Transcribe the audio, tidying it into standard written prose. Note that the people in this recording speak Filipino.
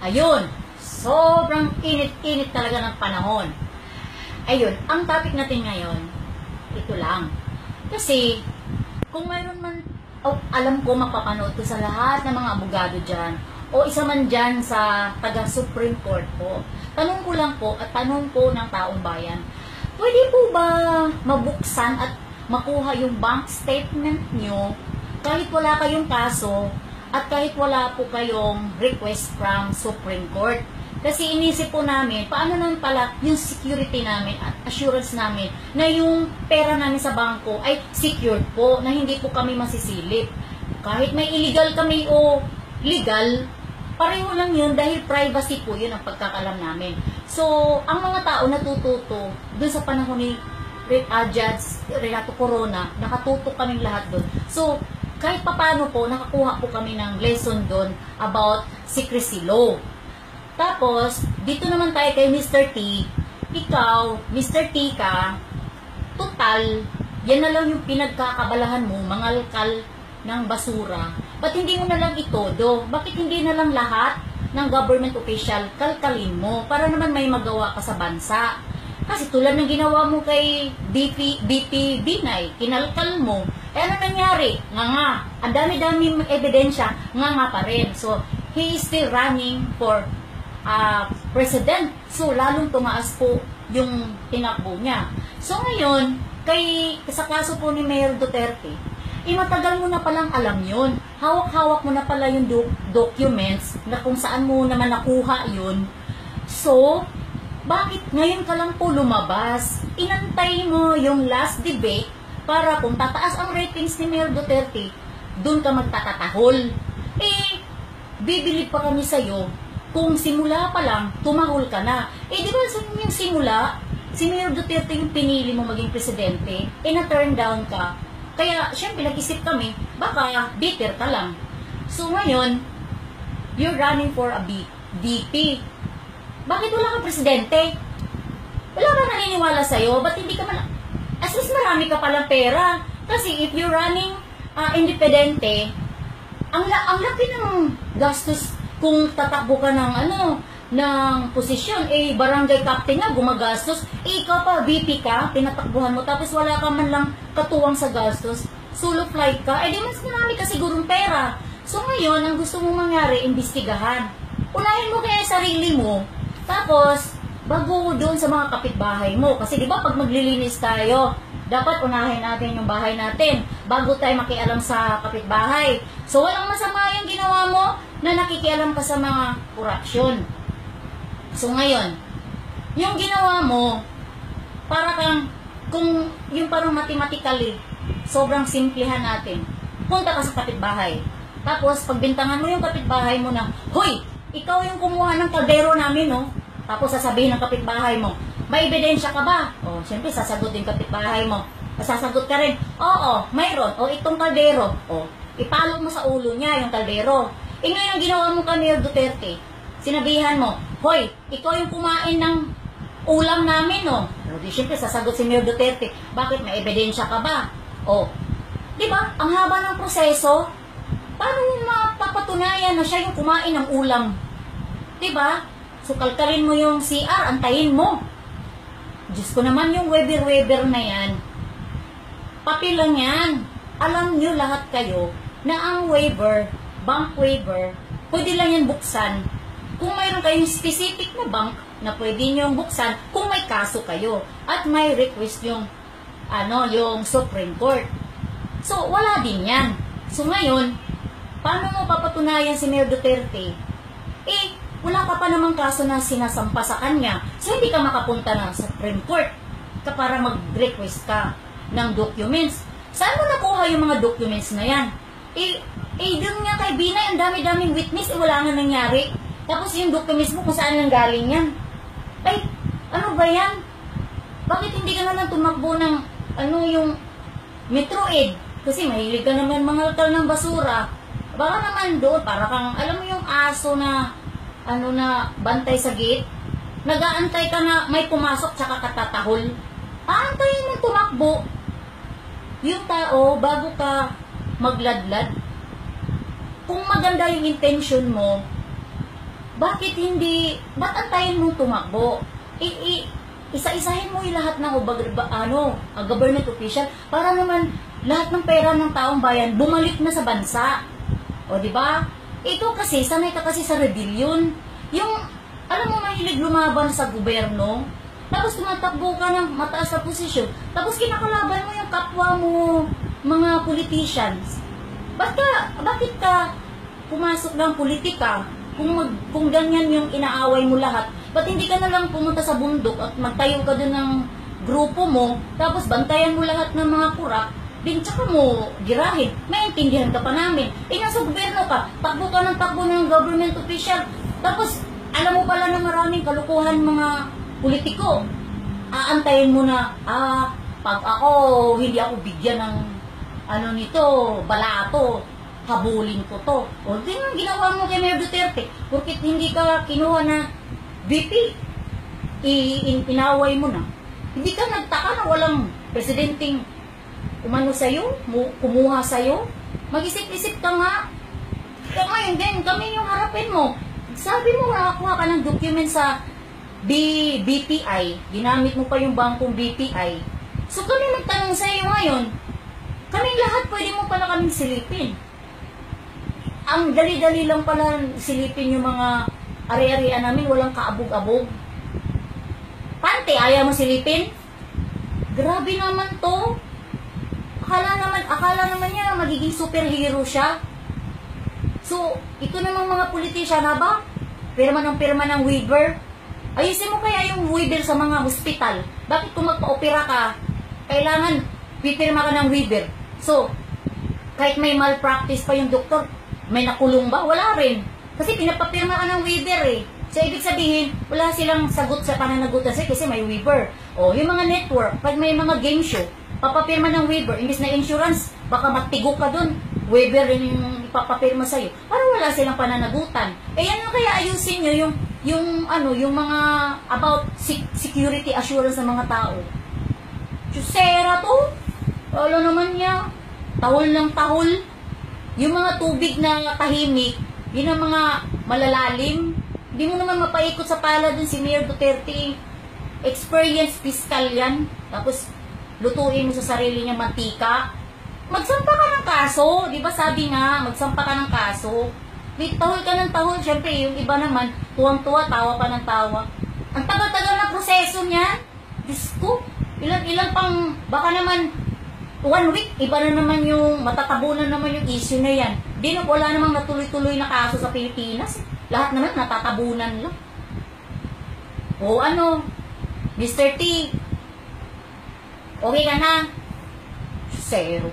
Ayun, sobrang init-init talaga ng panahon. Ayun, ang topic natin ngayon, ito lang. Kasi, kung mayroon man, alam ko mapapanood ko sa lahat ng mga abogado dyan, o isa man dyan sa taga-Supreme Court po, tanong ko lang po at tanong ko ng taong bayan, pwede po ba mabuksan at makuha yung bank statement nyo kahit wala kayong kaso at kahit wala po kayong request from Supreme Court? Kasi inisip po namin, paano naman pala yung security namin at assurance namin na yung pera namin sa bangko ay secured po, na hindi po kami masisilip. Kahit may illegal kami o legal, pareho lang yun dahil privacy po yun ang pagkakalam namin. So, ang mga tao natututo dun sa panahon ni Judge Renato Corona, nakatutok kaming lahat dun. So, kahit papano po, nakakuha po kami ng lesson dun about secrecy law. Tapos, dito naman tayo kay Mr. T. Ikaw, Mr. T ka, total, yan na lang yung pinagkakabalahan mo, mangalkal ng basura. Ba't hindi mo na lang itodo? Bakit hindi na lang lahat ng government official kalkalin mo para naman may magawa ka sa bansa? Kasi tulad ng ginawa mo kay BP Binay, kinalkal mo. Eh ano nangyari? Nga. Ang dami-dami ebidensya, nga pa rin. So, he is still running for president. So, lalong tumaas po yung tinakbo niya. So, ngayon, sa kaso po ni Mayor Duterte, matagal mo na palang alam yun. Hawak-hawak mo na pala yung documents na kung saan mo naman nakuha yun. So, bakit ngayon ka lang po lumabas? Inantay mo yung last debate para kung tataas ang ratings ni Mayor Duterte, dun ka magtatatahol. Bibilib pa kami sa'yo kung simula pa lang, tumahol ka na. Di ba yung simula, si Mayor Duterte yung pinili mo maging presidente, na-turn down ka. Kaya, syempre, nag-isip kami, baka bitter ka lang. So, ngayon, you're running for a VP. Bakit wala kang presidente? Wala ba naniniwala sa'yo? Ba't hindi ka man... As least marami ka palang pera. Kasi if you're running independente, ang laki ng gastos kung tatakbo ka ng posisyon, barangay captain na gumagastos, ikaw pa, VP ka, tinatakbuhan mo, tapos wala ka man lang katuwang sa gastos, solo flight ka, di mas marami ka sigurong pera. So ngayon, ang gusto mong mangyari, imbestigahan. Unahin mo kaya sarili mo, tapos, bago doon sa mga kapitbahay mo. Kasi di ba pag maglilinis tayo, dapat unahin natin yung bahay natin bago tayo makialam sa kapitbahay. So, walang masama yung ginawa mo na nakikialam ka sa mga korupsyon. So, ngayon, yung ginawa mo, para kang, kung yung parang mathematically, sobrang simplihan natin. Punta ka sa kapitbahay. Tapos, pagbintangan mo yung kapitbahay mo na, hoy, ikaw yung kumuha ng kaldero namin, no? Tapos, sasabihin ng kapitbahay mo, may ebidensya ka ba? O, siyempre, sasagot din kapitbahay mo. Sasagot ka rin, oo, mayroon. O, itong kaldero. O, ipalo mo sa ulo niya yung kaldero. Ngayon ang ginawa mo kay Mayor Duterte, sinabihan mo, hoy, ikaw yung kumain ng ulam namin, no? O, di siyempre, sasagot si Mayor Duterte, bakit may ebidensya ka ba? O, di ba, ang haba ng proseso, paano mo mapapatunayan na siya yung kumain ng ulam? Di ba? So, kalkalin mo yung CR, antayin mo. Diyos ko naman yung Weber na yan. Papel lang yan. Alam nyo lahat kayo na ang waiver, bank waiver, pwede lang yan buksan kung mayroon kayong specific na bank na pwede nyo buksan kung may kaso kayo at may request yung yung Supreme Court. So, wala din yan. So, ngayon, paano mo papatunayan si Mayor Duterte? Wala ka pa namang kaso na sinasampa sa kanya. So, hindi ka makapunta ng Supreme Court para mag-request ka ng documents. Saan mo nakuha yung mga documents na yan? Doon nga kay Binay, ang dami-daming witness, wala nga nangyari. Tapos yung documents mo, kung saan nang galing yan? Ano ba yan? Bakit hindi ka naman tumakbo ng, yung Metroid? Kasi mahilig ka naman mangalkal ng basura. Baka naman doon, para kang, alam mo yung aso na, na bantay sa gate, nag-aantay ka na may pumasok tsaka katatahol. Aantayin mo tumakbo yung tao bago ka magladlad. Kung maganda yung intention mo, ba't antayin mong tumakbo? Isa-isahin mo yung lahat ng government official para naman lahat ng pera ng taong bayan bumalik na sa bansa. O, di ba? Ito kasi, sanay ka kasi sa rebellion. Yung, alam mo, mahilig lumaban sa gobyerno, tapos tumatakbo ka ng mataas na posisyon, tapos kinakalaban mo yung kapwa mo, mga politicians. Bakit ka pumasok ng politika? Kung ganyan yung inaaway mo lahat, ba't hindi ka na lang pumunta sa bundok at magtayo ka dun ng grupo mo, tapos bantayan mo lahat ng mga kurak, din tsaka mo girahin. Maintindihan ka pa namin. Nasa gobyerno ka, takbo ka ng government official, tapos alam mo pala na maraming kalukuhan mga politiko. Aantayin mo na, pag hindi ako bigyan ng nito, balato, habulin ko to. O, di nga ginawa mo kay Mayor Duterte. Porkit hindi ka kinuha na VP, inaway mo na. Hindi ka nagtaka na walang presidenteng kumuha sa'yo. Mag-isip-isip ka nga. Kaya ngayon din, kami yung harapin mo. Sabi mo, nakakuha ka ng document sa BPI. Ginamit mo pa yung bangkong BPI. So kami magtanong sa'yo ngayon, kaming lahat pwede mo pala kaming silipin. Ang dali-dali lang pala silipin yung mga ari-arian namin, walang kaabog-abog. Pante, ayaw mo silipin? Grabe naman to. Akala naman niya magiging superhero siya. So, ito namang mga politician na ba? Pirma ng waiver. Ayusin mo kaya yung waiver sa mga hospital. Bakit kung magpa-opera ka, kailangan pipirma ka ng waiver? So, kahit may malpractice pa yung doktor, may nakulong ba? Wala rin. Kasi pinapapirma ka ng waiver eh. So, ibig sabihin, wala silang sagot sa pananagutan kasi may waiver. O, yung mga network, pag may mga game show, papapirma ng waiver. Imbis na insurance, baka matigo ka dun. Waiver rin yung ipapapirma sa'yo. Para wala silang pananagutan. Yan lang kaya ayusin nyo yung mga about security assurance ng mga tao. Chusera to. Wala naman niya. Tahol ng tahol. Yung mga tubig na tahimik, yun ang mga malalalim. Hindi mo naman mapaikot sa pala dun si Mayor Duterte. Experience fiscal yan. Tapos, lutuin mo sa sarili niya mantika. Magsampa ka ng kaso. Di ba sabi nga, magsampa ka ng kaso. Tahol ka ng tahol. Siyempre, yung iba naman, tuwang-tuwa, tawa pa ng tawa. Ang tagal-tagal na proseso niya. Diyos ko, ilang pang, baka naman, 1 week, iba na naman yung, matatabunan naman yung issue na yan. Wala namang natuloy-tuloy na kaso sa Pilipinas. Lahat naman natatabunan lang. O Mr. T, okay ka na? Zero.